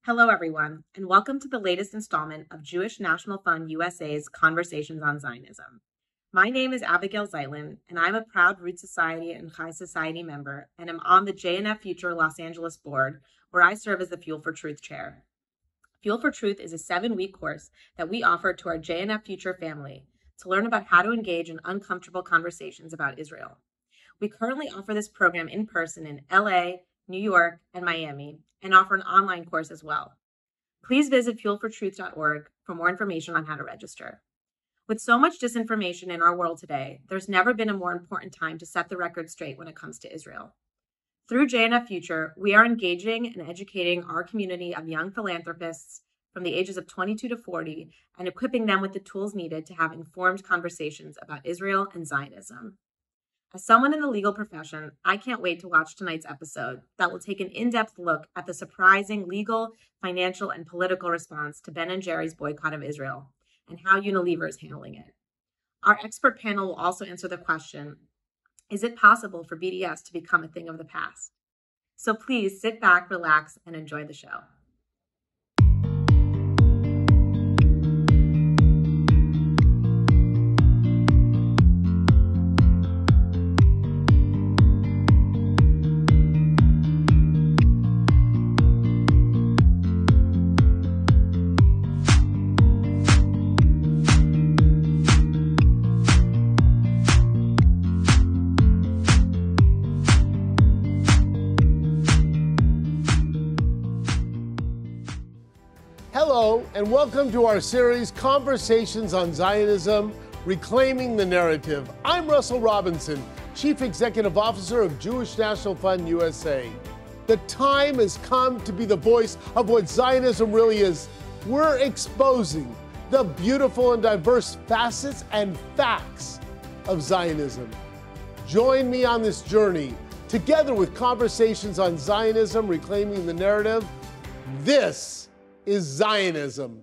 Hello, everyone, and welcome to the latest installment of Jewish National Fund USA's Conversations on Zionism. My name is Abigail Zeitlin, and I'm a proud Root Society and High Society member, and I'm on the JNF Future Los Angeles board, where I serve as the Fuel for Truth chair. Fuel for Truth is a 7-week course that we offer to our JNF Future family to learn about how to engage in uncomfortable conversations about Israel. We currently offer this program in person in LA, New York, and Miami, and offer an online course as well. Please visit fuelfortruth.org for more information on how to register. With so much disinformation in our world today, there's never been a more important time to set the record straight when it comes to Israel. Through JNF Future, we are engaging and educating our community of young philanthropists from the ages of 22 to 40 and equipping them with the tools needed to have informed conversations about Israel and Zionism. As someone in the legal profession, I can't wait to watch tonight's episode that will take an in-depth look at the surprising legal, financial, and political response to Ben & Jerry's boycott of Israel and how Unilever is handling it. Our expert panel will also answer the question, is it possible for BDS to become a thing of the past? So please sit back, relax, and enjoy the show. Hello, and welcome to our series, Conversations on Zionism, Reclaiming the Narrative. I'm Russell Robinson, Chief Executive Officer of Jewish National Fund USA. The time has come to be the voice of what Zionism really is. We're exposing the beautiful and diverse facets and facts of Zionism. Join me on this journey, together with Conversations on Zionism, Reclaiming the Narrative. This is Zionism.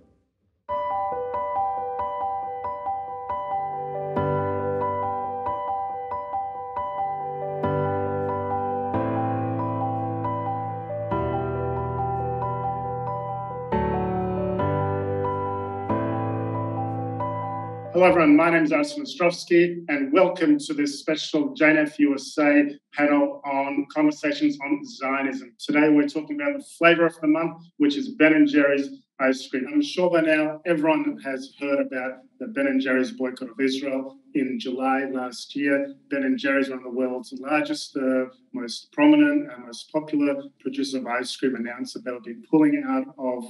Hello everyone, my name is Arsen Ostrovsky and welcome to this special jnf-usa panel on Conversations on Zionism. Today we're talking about the flavor of the month, which is Ben & Jerry's ice cream. I'm sure by now everyone has heard about the Ben & Jerry's boycott of Israel in July last year. Ben & Jerry's, one of the world's largest, most prominent and most popular producer of ice cream, announced that they'll be pulling out of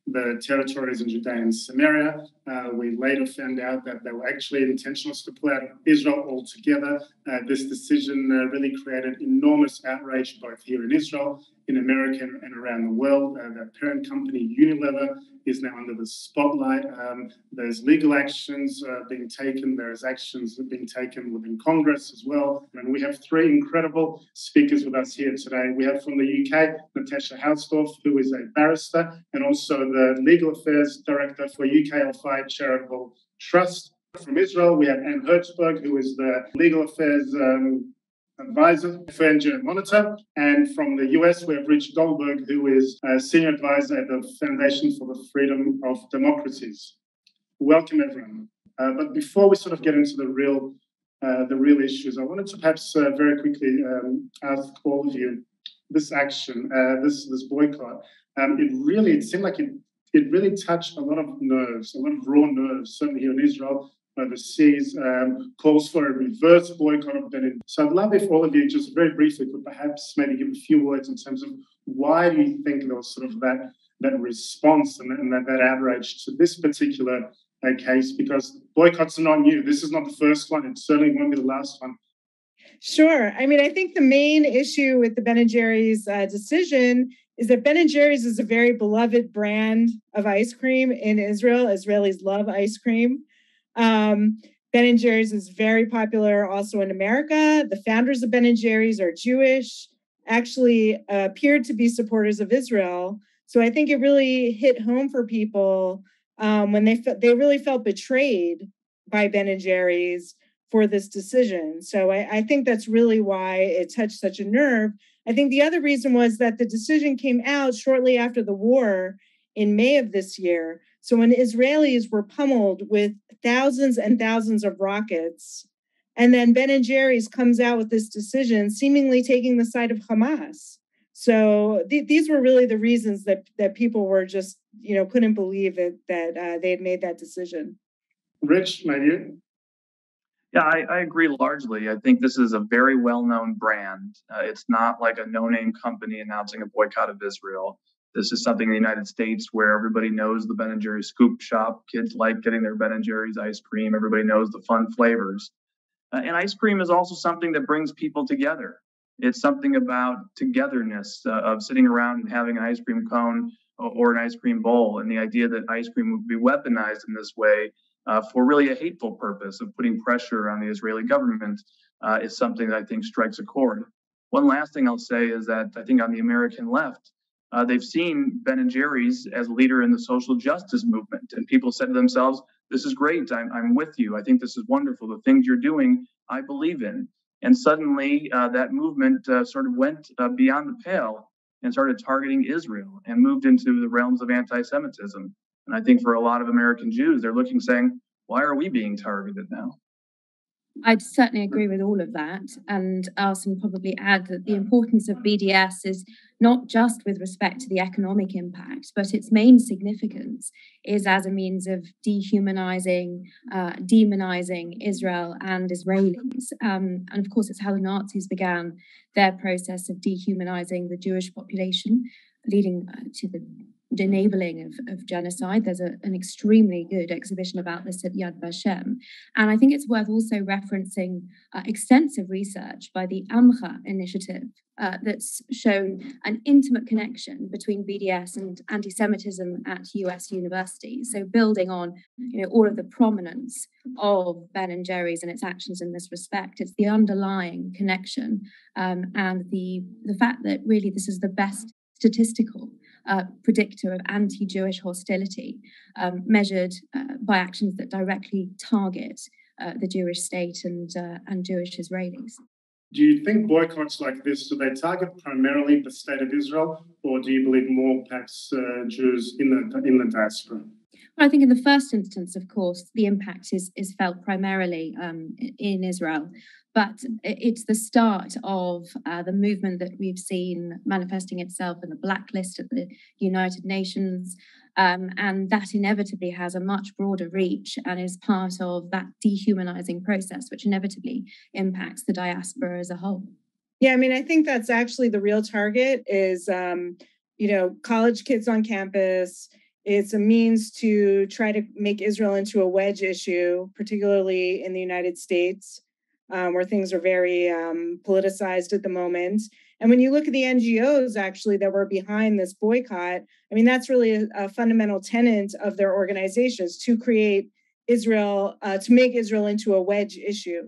the territories in Judea and Samaria. We later found out that they were actually intentional to pull out of Israel altogether. This decision really created enormous outrage both here in Israel, in America, and around the world. Their parent company, Unilever, is now under the spotlight. There's legal actions being taken. There's actions being taken within Congress as well. And we have three incredible speakers with us here today. We have from the UK, Natasha Hausdorff, who is a barrister and also the Legal Affairs Director for UK Al-Fayed Charitable Trust. From Israel, we have Anne Hertzberg, who is the Legal Affairs Advisor for NGO Monitor. And from the US, we have Rich Goldberg, who is a Senior Advisor at the Foundation for the Freedom of Democracies. Welcome, everyone. But before we sort of get into the real issues, I wanted to perhaps very quickly ask all of you, this action, this boycott, it seemed like it really touched a lot of nerves, a lot of raw nerves, certainly here in Israel. Overseas, calls for a reverse boycott of Benin. So I'd love if all of you just very briefly could perhaps maybe give a few words in terms of why do you think there was sort of that response and that outrage to this particular case, because boycotts are not new. This is not the first one. It certainly won't be the last one. Sure. I mean, I think the main issue with the Ben & Jerry's decision is that Ben & Jerry's is a very beloved brand of ice cream in Israel. Israelis love ice cream. Ben & Jerry's is very popular also in America. The founders of Ben & Jerry's are Jewish, actually appeared to be supporters of Israel. So I think it really hit home for people when they really felt betrayed by Ben & Jerry's for this decision. So I think that's really why it touched such a nerve. I think the other reason was that the decision came out shortly after the war in May of this year. So when Israelis were pummeled with thousands and thousands of rockets, and then Ben & Jerry's comes out with this decision, seemingly taking the side of Hamas. So these were really the reasons that people were just, couldn't believe it, that they had made that decision. Rich, maybe? Yeah, I agree largely. I think this is a very well-known brand. It's not like a no-name company announcing a boycott of Israel. This is something in the United States where everybody knows the Ben & Jerry's scoop shop. Kids like getting their Ben & Jerry's ice cream. Everybody knows the fun flavors. And ice cream is also something that brings people together. It's something about togetherness, of sitting around and having an ice cream cone or an ice cream bowl. And the idea that ice cream would be weaponized in this way for really a hateful purpose of putting pressure on the Israeli government is something that I think strikes a chord. One last thing I'll say is that I think on the American left, they've seen Ben & Jerry's as a leader in the social justice movement. And people said to themselves, this is great, I'm with you. I think this is wonderful. The things you're doing, I believe in. And suddenly that movement sort of went beyond the pale and started targeting Israel and moved into the realms of anti-Semitism. And I think for a lot of American Jews, they're looking saying, why are we being targeted now? I'd certainly agree with all of that, and also probably add that the importance of BDS is not just with respect to the economic impact, but its main significance is as a means of dehumanizing, demonizing Israel and Israelis. And of course, it's how the Nazis began their process of dehumanizing the Jewish population, leading to the enabling of genocide. There's an extremely good exhibition about this at Yad Vashem. And I think it's worth also referencing extensive research by the Amcha initiative that's shown an intimate connection between BDS and anti-Semitism at US universities. So building on all of the prominence of Ben & Jerry's and its actions in this respect, it's the underlying connection and the fact that really this is the best statistical predictor of anti-Jewish hostility measured by actions that directly target the Jewish state and Jewish Israelis. Do you think boycotts like this, do they target primarily the state of Israel, or do you believe more perhaps Jews in the diaspora? Well, I think in the first instance, of course, the impact is felt primarily in Israel. But it's the start of the movement that we've seen manifesting itself in the blacklist at the United Nations. And that inevitably has a much broader reach and is part of that dehumanizing process, which inevitably impacts the diaspora as a whole. Yeah, I mean, I think that's actually the real target is, college kids on campus. It's a means to try to make Israel into a wedge issue, particularly in the United States, where things are very politicized at the moment. And when you look at the NGOs, actually, that were behind this boycott, I mean, that's really a fundamental tenet of their organizations, to create Israel, to make Israel into a wedge issue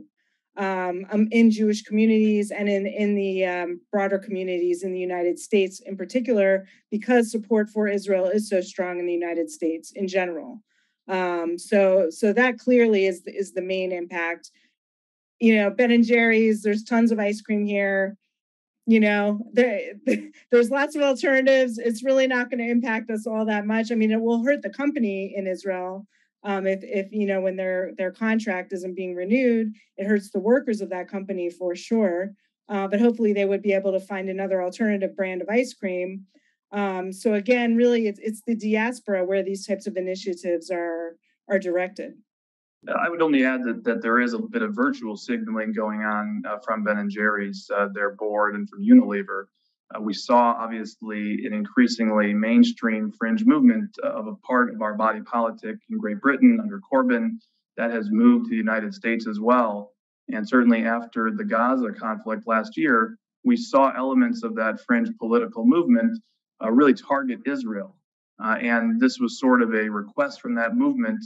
in Jewish communities and in the broader communities in the United States in particular, because support for Israel is so strong in the United States in general. So that clearly is the main impact. Ben & Jerry's, there's tons of ice cream here. There's lots of alternatives. It's really not going to impact us all that much. I mean, it will hurt the company in Israel if when their contract isn't being renewed. It hurts the workers of that company for sure. But hopefully they would be able to find another alternative brand of ice cream. So again, really, it's the diaspora where these types of initiatives are directed. I would only add that there is a bit of virtual signaling going on from Ben & Jerry's, their board, and from Unilever. We saw, obviously, an increasingly mainstream fringe movement of a part of our body politic in Great Britain under Corbyn that has moved to the United States as well. And certainly after the Gaza conflict last year, we saw elements of that fringe political movement really target Israel. And this was sort of a request from that movement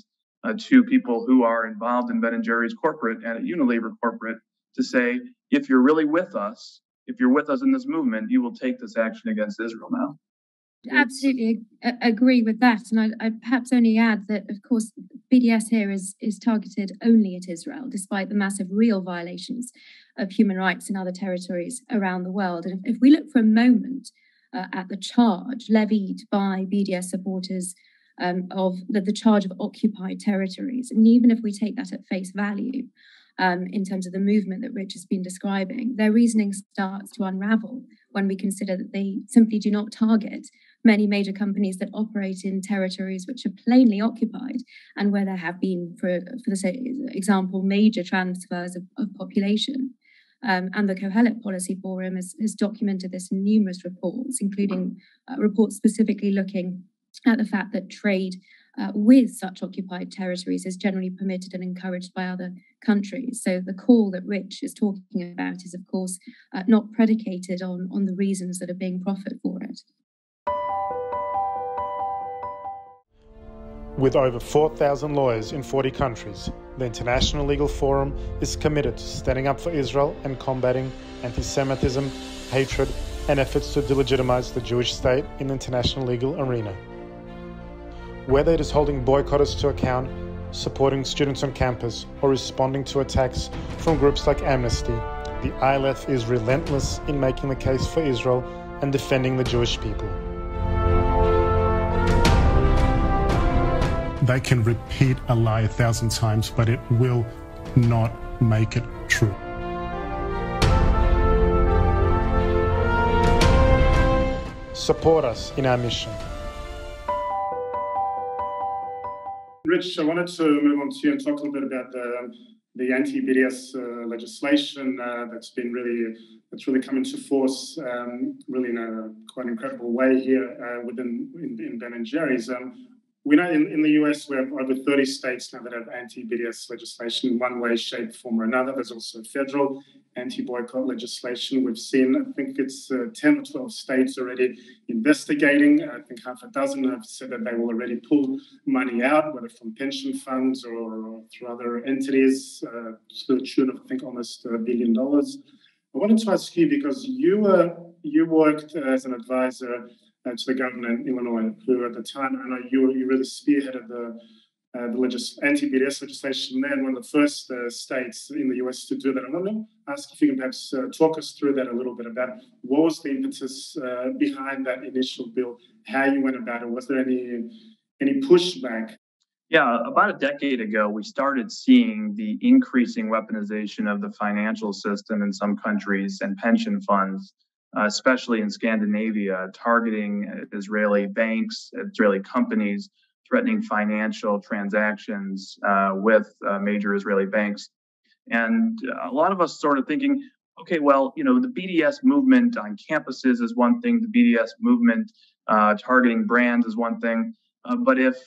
to people who are involved in Ben & Jerry's corporate and at Unilever corporate to say, if you're really with us, if you're with us in this movement, you will take this action against Israel now. Absolutely agree with that. And I'd perhaps only add that, of course, BDS here is targeted only at Israel, despite the massive real violations of human rights in other territories around the world. And if we look for a moment at the charge levied by BDS supporters of the charge of occupied territories, and even if we take that at face value, in terms of the movement that Rich has been describing, their reasoning starts to unravel when we consider that they simply do not target many major companies that operate in territories which are plainly occupied and where there have been, for the example, major transfers of population. And the Kohelet Policy Forum has documented this in numerous reports, including reports specifically looking at the fact that trade with such occupied territories is generally permitted and encouraged by other countries. So the call that Rich is talking about is, of course, not predicated on the reasons that are being proffered for it. With over 4,000 lawyers in 40 countries, the International Legal Forum is committed to standing up for Israel and combating anti-Semitism, hatred, and efforts to delegitimize the Jewish state in the international legal arena. Whether it is holding boycotters to account, supporting students on campus, or responding to attacks from groups like Amnesty, the ILF is relentless in making the case for Israel and defending the Jewish people. They can repeat a lie 1,000 times, but it will not make it true. Support us in our mission. Rich, I wanted to move on to you and talk a little bit about the AntiBDS legislation that's really come into force really in a quite incredible way here in Ben & Jerry's. We know in the US we have over 30 states now that have anti-BDS legislation in one way, shape, form or another. There's also federal anti-boycott legislation. We've seen, I think it's 10 or 12 states already investigating. I think half a dozen have said that they will already pull money out, whether from pension funds or through other entities, to the tune of, I think, almost $1 billion. I wanted to ask you, because you worked as an advisor to the governor in Illinois, who at the time, I know you really spearheaded the anti-BDS legislation then, one of the first states in the US to do that. I want to ask if you can perhaps talk us through that a little bit about what was the impetus behind that initial bill, how you went about it, was there any pushback? Yeah, about a decade ago, we started seeing the increasing weaponization of the financial system in some countries and pension funds, especially in Scandinavia, targeting Israeli banks, Israeli companies, threatening financial transactions with major Israeli banks. And a lot of us sort of thinking, okay, well, the BDS movement on campuses is one thing, the BDS movement targeting brands is one thing. But if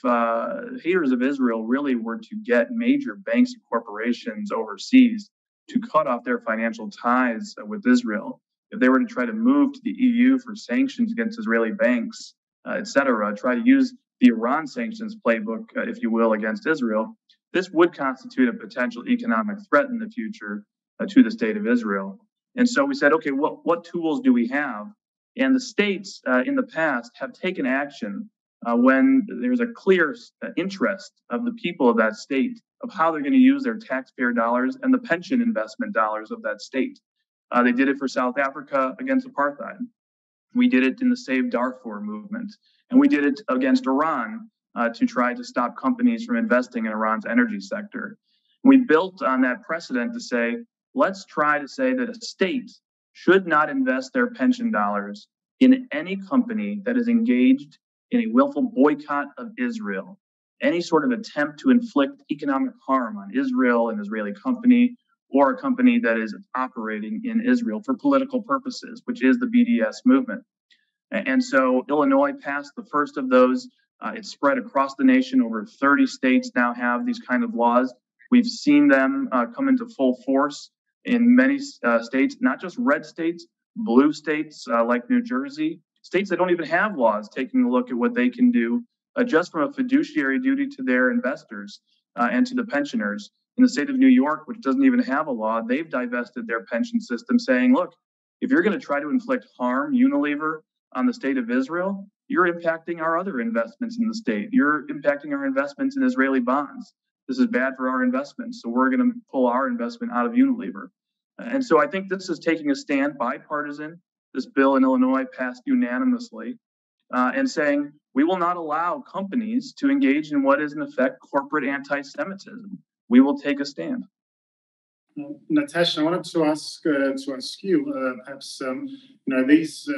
haters of Israel really were to get major banks and corporations overseas to cut off their financial ties with Israel, if they were to try to move to the EU for sanctions against Israeli banks, et cetera, try to use the Iran sanctions playbook, if you will, against Israel, this would constitute a potential economic threat in the future to the state of Israel. And so we said, okay, what tools do we have? And the states in the past have taken action when there's a clear interest of the people of that state of how they're going to use their taxpayer dollars and the pension investment dollars of that state. They did it for South Africa against apartheid. We did it in the Save Darfur movement. And we did it against Iran to try to stop companies from investing in Iran's energy sector. We built on that precedent to say, let's try to say that a state should not invest their pension dollars in any company that is engaged in a willful boycott of Israel, any sort of attempt to inflict economic harm on Israel, an Israeli company, or a company that is operating in Israel for political purposes, which is the BDS movement. And so Illinois passed the first of those. It's spread across the nation. Over 30 states now have these kind of laws. We've seen them come into full force in many states, not just red states, blue states like New Jersey, states that don't even have laws, taking a look at what they can do just from a fiduciary duty to their investors and to the pensioners. In the state of New York, which doesn't even have a law, they've divested their pension system, saying, look, if you're going to try to inflict harm, Unilever, on the state of Israel, you're impacting our other investments in the state. You're impacting our investments in Israeli bonds. This is bad for our investments. So we're going to pull our investment out of Unilever. And so I think this is taking a stand, bipartisan. This bill in Illinois passed unanimously, and saying we will not allow companies to engage in what is in effect corporate anti-Semitism. We will take a stand. Natasha, I wanted to ask you, perhaps this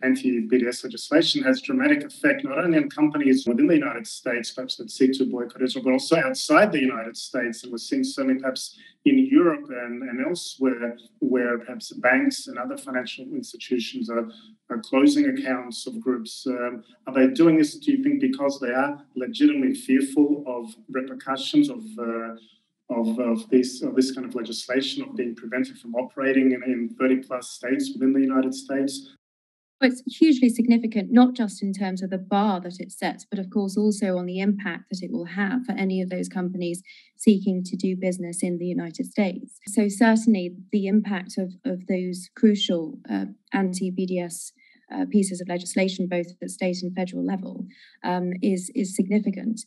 anti-BDS legislation has dramatic effect not only on companies within the United States, perhaps that seek to boycott Israel, but also outside the United States. And we're seeing certainly perhaps in Europe and elsewhere, where perhaps banks and other financial institutions are closing accounts of groups. Are they doing this, do you think, because they are legitimately fearful of repercussions of this kind of legislation, of being prevented from operating in 30 plus states within the United States? Well, it's hugely significant, not just in terms of the bar that it sets, but of course also on the impact that it will have for any of those companies seeking to do business in the United States. So certainly the impact of those crucial anti-BDS pieces of legislation, both at state and federal level, is significant.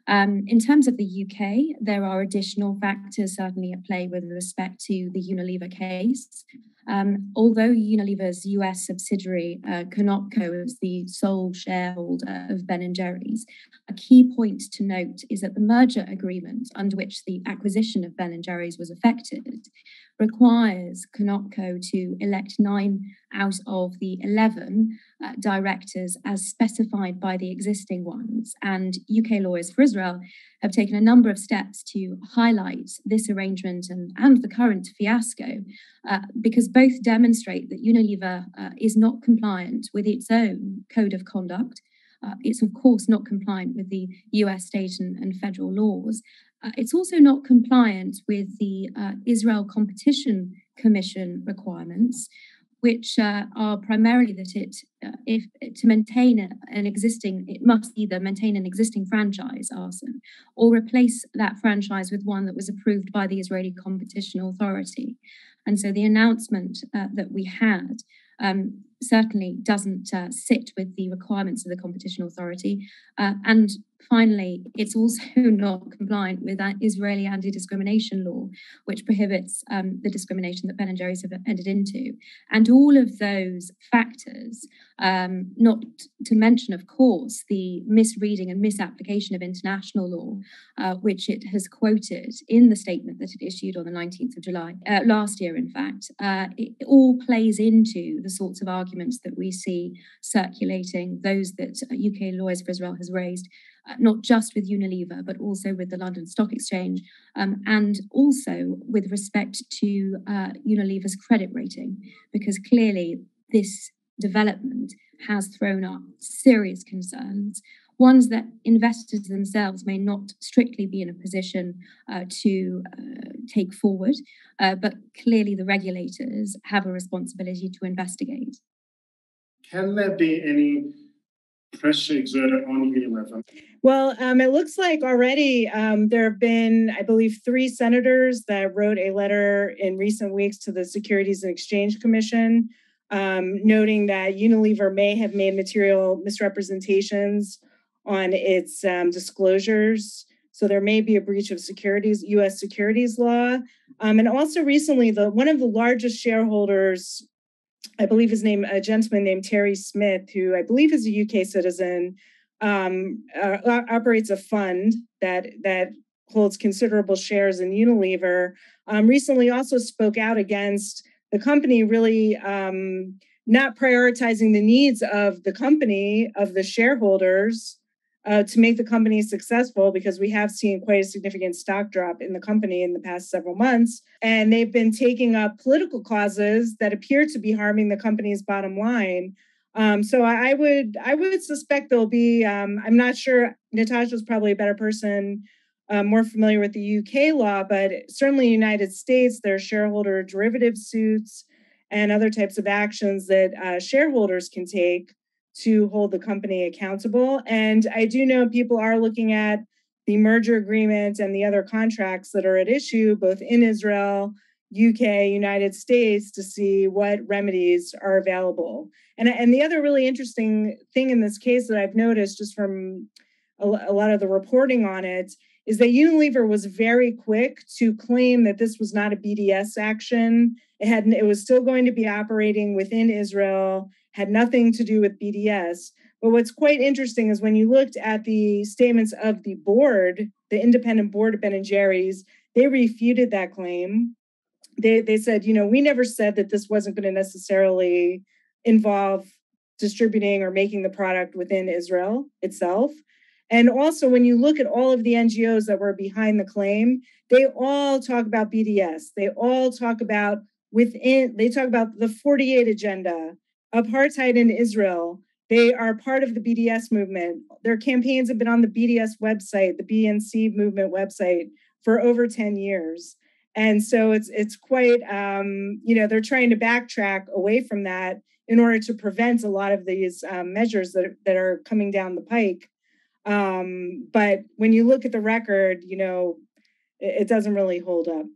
In terms of the UK, there are additional factors certainly at play with respect to the Unilever case. Although Unilever's US subsidiary, Conoco, is the sole shareholder of Ben & Jerry's, a key point to note is that the merger agreement under which the acquisition of Ben & Jerry's was effected requires Conoco to elect 9 out of the 11 directors as specified by the existing ones. And UK Lawyers for Israel have taken a number of steps to highlight this arrangement and the current fiasco, because both demonstrate that Unilever is not compliant with its own code of conduct. It's, of course, not compliant with the US state and federal laws. It's also not compliant with the Israel Competition Commission requirements, which are primarily that it must either maintain an existing franchise, arson, or replace that franchise with one that was approved by the Israeli Competition Authority. And so the announcement that we had certainly doesn't sit with the requirements of the Competition Authority. And finally, it's also not compliant with that Israeli anti-discrimination law, which prohibits the discrimination that Ben & Jerry's have entered into. And all of those factors, not to mention, of course, the misreading and misapplication of international law, which it has quoted in the statement that it issued on the 19th of July, last year, in fact, it all plays into the sorts of arguments that we see circulating, those that UK Lawyers for Israel has raised, not just with Unilever, but also with the London Stock Exchange, and also with respect to Unilever's credit rating, because clearly this development has thrown up serious concerns, ones that investors themselves may not strictly be in a position to take forward, but clearly the regulators have a responsibility to investigate. Can there be any pressure exerted on Unilever? Well, it looks like already there have been, I believe, 3 senators that wrote a letter in recent weeks to the Securities and Exchange Commission, noting that Unilever may have made material misrepresentations on its disclosures. So there may be a breach of U.S. securities law. And also recently, one of the largest shareholders, I believe a gentleman named Terry Smith, who I believe is a UK citizen, operates a fund that holds considerable shares in Unilever, recently also spoke out against the company really not prioritizing the needs of the company, of the shareholders, to make the company successful, because we have seen quite a significant stock drop in the company in the past several months. And they've been taking up political causes that appear to be harming the company's bottom line. So I would suspect there'll be, I'm not sure, Natasha's probably a better person, more familiar with the UK law, but certainly in the United States, there are shareholder derivative suits and other types of actions that shareholders can take to hold the company accountable. And I do know people are looking at the merger agreement and the other contracts that are at issue, both in Israel, UK, United States, to see what remedies are available. And the other really interesting thing in this case that I've noticed just from a lot of the reporting on it is that Unilever was very quick to claim that this was not a BDS action. It was still going to be operating within Israel, had nothing to do with BDS. But what's quite interesting is when you looked at the statements of the board, the independent board of Ben & Jerry's, they refuted that claim. They said, we never said that this wasn't going to necessarily involve distributing or making the product within Israel itself. And also, when you look at all of the NGOs that were behind the claim, they all talk about BDS. They all talk about the 48 agenda, apartheid in Israel. They are part of the BDS movement. Their campaigns have been on the BDS website, the BNC movement website, for over 10 years. And so it's quite, they're trying to backtrack away from that in order to prevent a lot of these measures that are coming down the pike. But when you look at the record, it doesn't really hold up.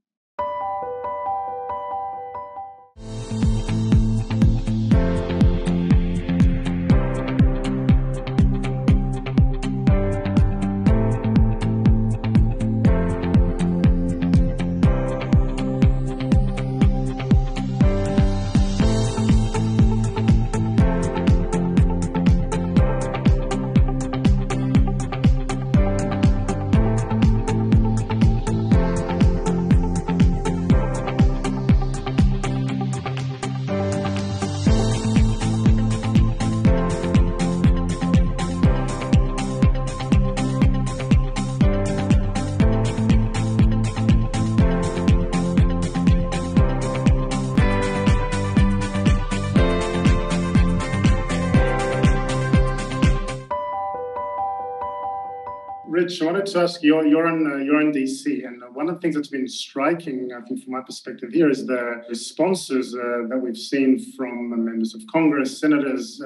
Rich, I wanted to ask you, you're in DC, and one of the things that's been striking, I think, from my perspective here, is the responses that we've seen from members of Congress, senators,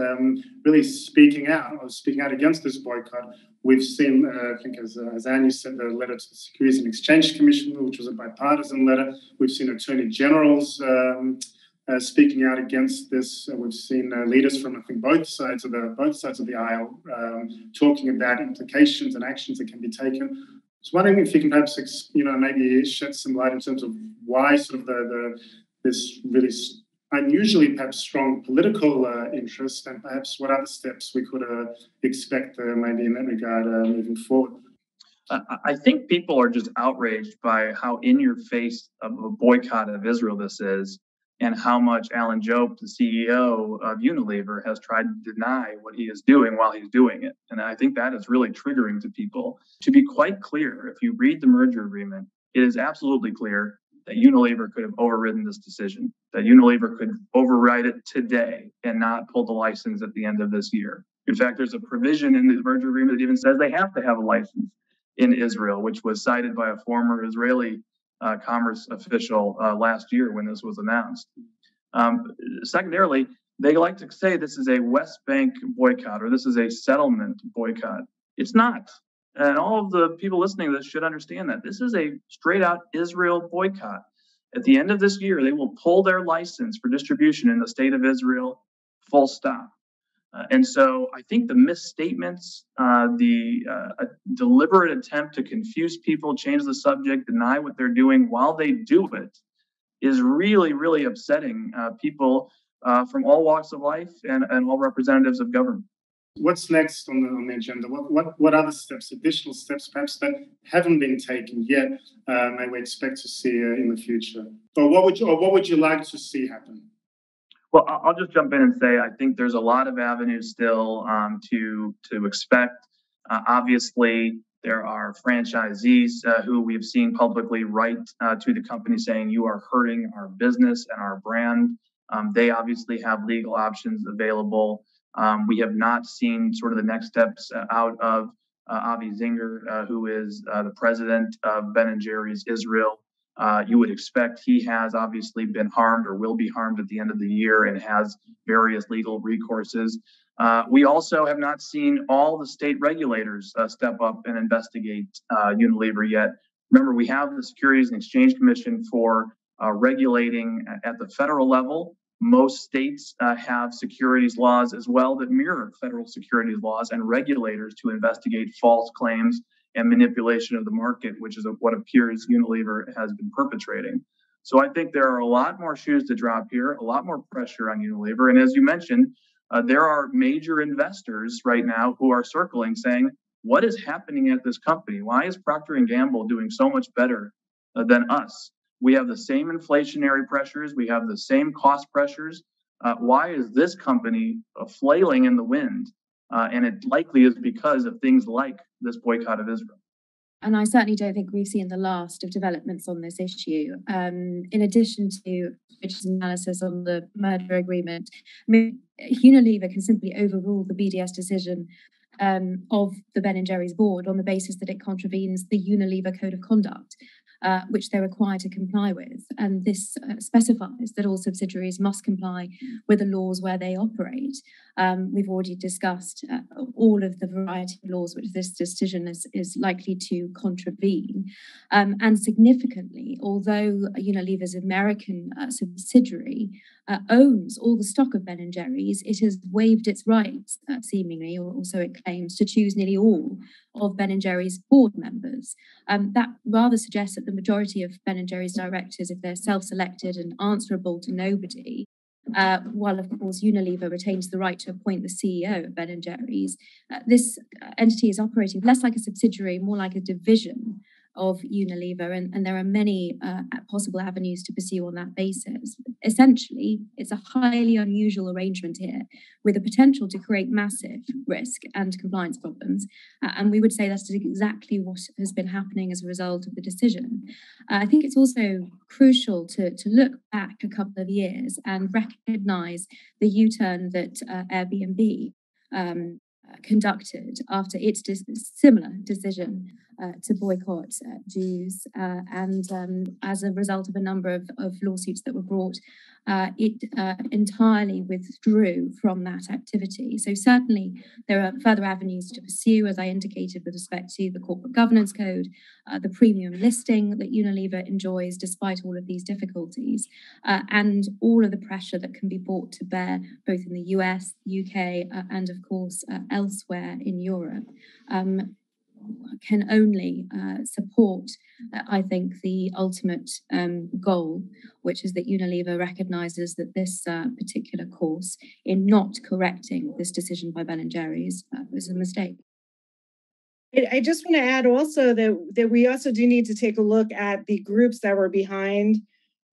really speaking out against this boycott. We've seen, I think, as Annie said, the letter to the Securities and Exchange Commission, which was a bipartisan letter. We've seen attorney generals speaking out against this. We've seen leaders from, I think, both sides of the aisle talking about implications and actions that can be taken. I was wondering if you can perhaps, maybe shed some light in terms of why sort of this really unusually perhaps strong political interest, and perhaps what other steps we could expect maybe in that regard moving forward. I think people are just outraged by how in your face of a boycott of Israel this is, and how much Alan Jope, the CEO of Unilever, has tried to deny what he is doing while he's doing it. And I think that is really triggering to people. To be quite clear, if you read the merger agreement, it is absolutely clear that Unilever could have overridden this decision, that Unilever could override it today and not pull the license at the end of this year. In fact, there's a provision in the merger agreement that even says they have to have a license in Israel, which was cited by a former Israeli commerce official last year when this was announced. Secondarily, they like to say this is a West Bank boycott or this is a settlement boycott. It's not. And all of the people listening to this should understand that. This is a straight out Israel boycott. At the end of this year, they will pull their license for distribution in the state of Israel, full stop. And so I think the misstatements, the deliberate attempt to confuse people, change the subject, deny what they're doing while they do it is really, really upsetting people from all walks of life and all representatives of government. What's next on the agenda? What other steps, additional steps, perhaps that haven't been taken yet, may we expect to see in the future? Or what would you like to see happen? Well, I'll just jump in and say I think there's a lot of avenues still to expect. Obviously, there are franchisees who we've seen publicly write to the company saying you are hurting our business and our brand. They obviously have legal options available. We have not seen sort of the next steps out of Avi Zinger, who is the president of Ben & Jerry's Israel. You would expect he has obviously been harmed or will be harmed at the end of the year and has various legal recourses. We also have not seen all the state regulators step up and investigate Unilever yet. Remember, we have the Securities and Exchange Commission for regulating at the federal level. Most states have securities laws as well that mirror federal securities laws and regulators to investigate false claims and manipulation of the market, which is what appears Unilever has been perpetrating. So I think there are a lot more shoes to drop here, a lot more pressure on Unilever. And as you mentioned, there are major investors right now who are circling saying, what is happening at this company? Why is Procter & Gamble doing so much better than us? We have the same inflationary pressures. We have the same cost pressures. Why is this company flailing in the wind? And it likely is because of things like this boycott of Israel. And I certainly don't think we've seen the last of developments on this issue. In addition to Richard's analysis on the merger agreement, I mean, Unilever can simply overrule the BDS decision of the Ben & Jerry's board on the basis that it contravenes the Unilever Code of Conduct, which they're required to comply with. And this specifies that all subsidiaries must comply with the laws where they operate. We've already discussed all of the variety of laws which this decision is likely to contravene. And significantly, although Unilever's American subsidiary owns all the stock of Ben & Jerry's, it has waived its rights, seemingly, or so it claims, to choose nearly all of Ben & Jerry's board members. That rather suggests that the majority of Ben & Jerry's directors, if they're self-selected and answerable to nobody, while of course Unilever retains the right to appoint the CEO of Ben & Jerry's, this entity is operating less like a subsidiary, more like a division of Unilever, and there are many possible avenues to pursue on that basis. Essentially, it's a highly unusual arrangement here with the potential to create massive risk and compliance problems, and we would say that's exactly what has been happening as a result of the decision. I think it's also crucial to look back a couple of years and recognise the U-turn that Airbnb conducted after its similar decision to boycott Jews, and as a result of a number of lawsuits that were brought, it entirely withdrew from that activity. So certainly there are further avenues to pursue, as I indicated, with respect to the corporate governance code, the premium listing that Unilever enjoys despite all of these difficulties, and all of the pressure that can be brought to bear both in the US, UK, and of course elsewhere in Europe. Can only support, I think, the ultimate goal, which is that Unilever recognises that this particular course in not correcting this decision by Ben & Jerry's was a mistake. I just want to add also that we also do need to take a look at the groups that were behind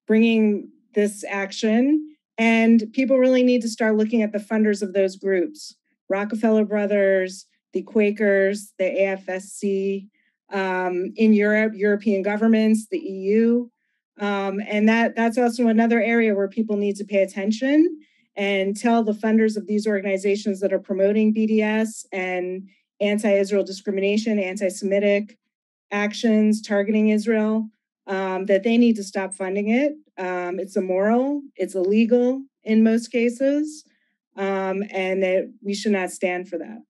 bringing this action, and people really need to start looking at the funders of those groups: Rockefeller Brothers, the Quakers, the AFSC, in Europe, European governments, the EU. And that's also another area where people need to pay attention and tell the funders of these organizations that are promoting BDS and anti-Israel discrimination, anti-Semitic actions targeting Israel, that they need to stop funding it. It's immoral, it's illegal in most cases, and that we should not stand for that.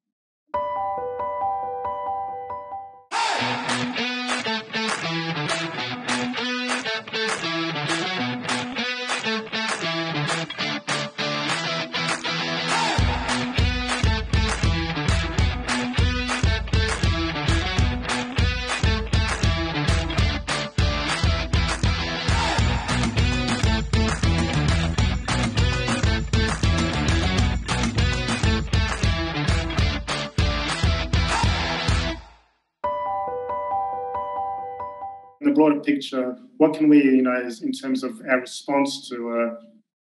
In the broader picture, what can we, in terms of our response to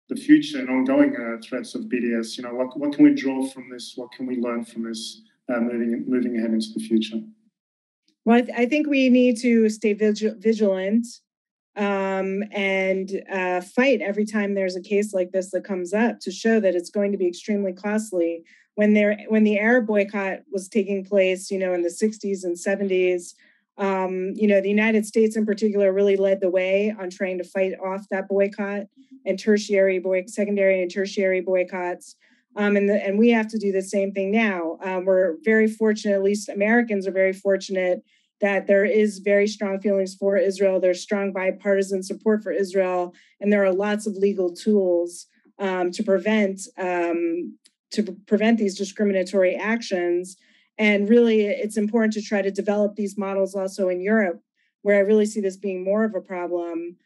the future and ongoing threats of BDS, what can we draw from this? What can we learn from this moving ahead into the future? Well, I think we need to stay vigilant and fight every time there's a case like this that comes up, to show that it's going to be extremely costly. When the Arab boycott was taking place, in the 60s and 70s, the United States in particular really led the way on trying to fight off that boycott and secondary and tertiary boycotts. And we have to do the same thing now. We're very fortunate, at least Americans are very fortunate, that there is very strong feelings for Israel. There's strong bipartisan support for Israel, and there are lots of legal tools to prevent these discriminatory actions. And really, it's important to try to develop these models also in Europe, where I really see this being more of a problem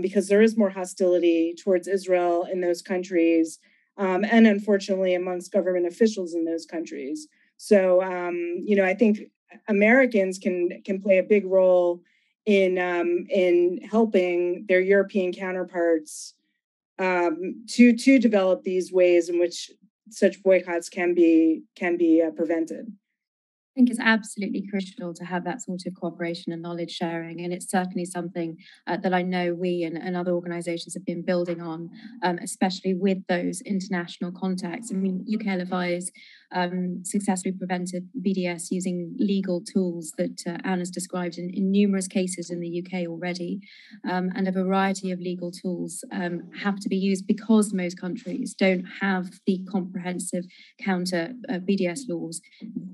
because there is more hostility towards Israel in those countries, and unfortunately amongst government officials in those countries. So, I think Americans can play a big role in helping their European counterparts to develop these ways in which such boycotts can be prevented. I think it's absolutely crucial to have that sort of cooperation and knowledge sharing. And it's certainly something that I know we and other organisations have been building on, especially with those international contacts. I mean, Unilevers successfully prevented BDS using legal tools that Anna's described in numerous cases in the UK already. And a variety of legal tools have to be used because most countries don't have the comprehensive counter BDS laws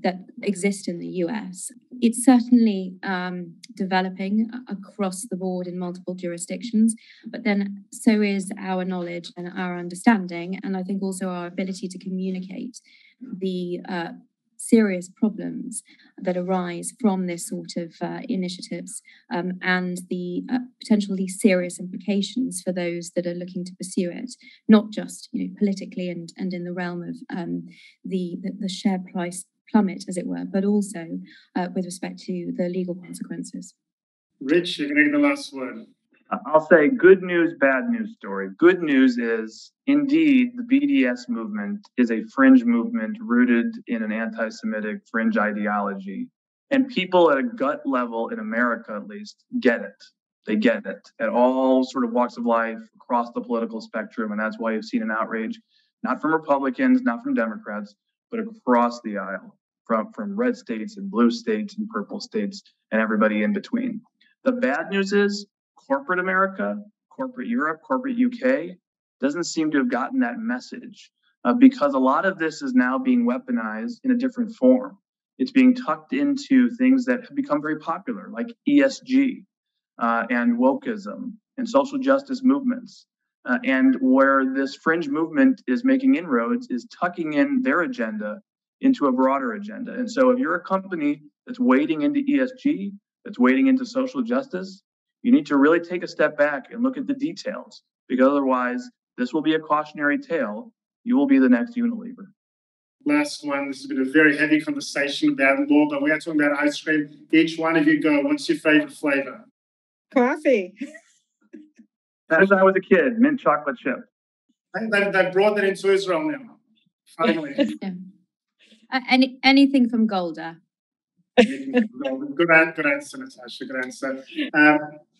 that exist in the US. It's certainly developing across the board in multiple jurisdictions, but then so is our knowledge and our understanding, and I think also our ability to communicate the serious problems that arise from this sort of initiatives and the potentially serious implications for those that are looking to pursue it, not just politically and in the realm of the share price plummet, as it were, but also with respect to the legal consequences. Rich, you're going to get the last word. I'll say good news, bad news story. Good news is, indeed, the BDS movement is a fringe movement rooted in an anti-Semitic fringe ideology. And people at a gut level, in America at least, get it. They get it at all sort of walks of life, across the political spectrum. And that's why you've seen an outrage, not from Republicans, not from Democrats, but across the aisle, from red states and blue states and purple states and everybody in between. The bad news is, corporate America, corporate Europe, corporate UK doesn't seem to have gotten that message because a lot of this is now being weaponized in a different form. It's being tucked into things that have become very popular, like ESG and wokeism and social justice movements. And where this fringe movement is making inroads is tucking in their agenda into a broader agenda. And so if you're a company that's wading into ESG, that's wading into social justice, you need to really take a step back and look at the details, because otherwise this will be a cautionary tale. You will be the next Unilever. Last one. This has been a very heavy conversation about law, but we are talking about ice cream. Each one of you go. What's your favorite flavor? Coffee. As I was a kid, mint chocolate chip. They brought that into Israel now. Finally. Anything from Golda. Good answer, Natasha. Good answer.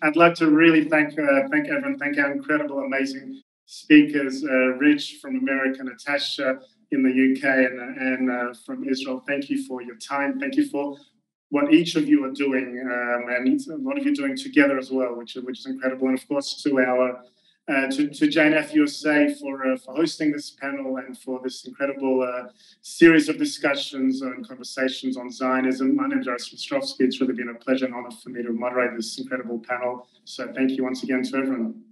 I'd like to really thank everyone. Thank our incredible, amazing speakers, Rich from America, Natasha in the UK, and from Israel. Thank you for your time. Thank you for what each of you are doing, and a lot of you doing together as well, which is incredible. And of course, to our to jnf-usa for hosting this panel and for this incredible series of discussions and conversations on Zionism. My name is Jared Ostrovsky. It's really been a pleasure and honor for me to moderate this incredible panel. So thank you once again to everyone.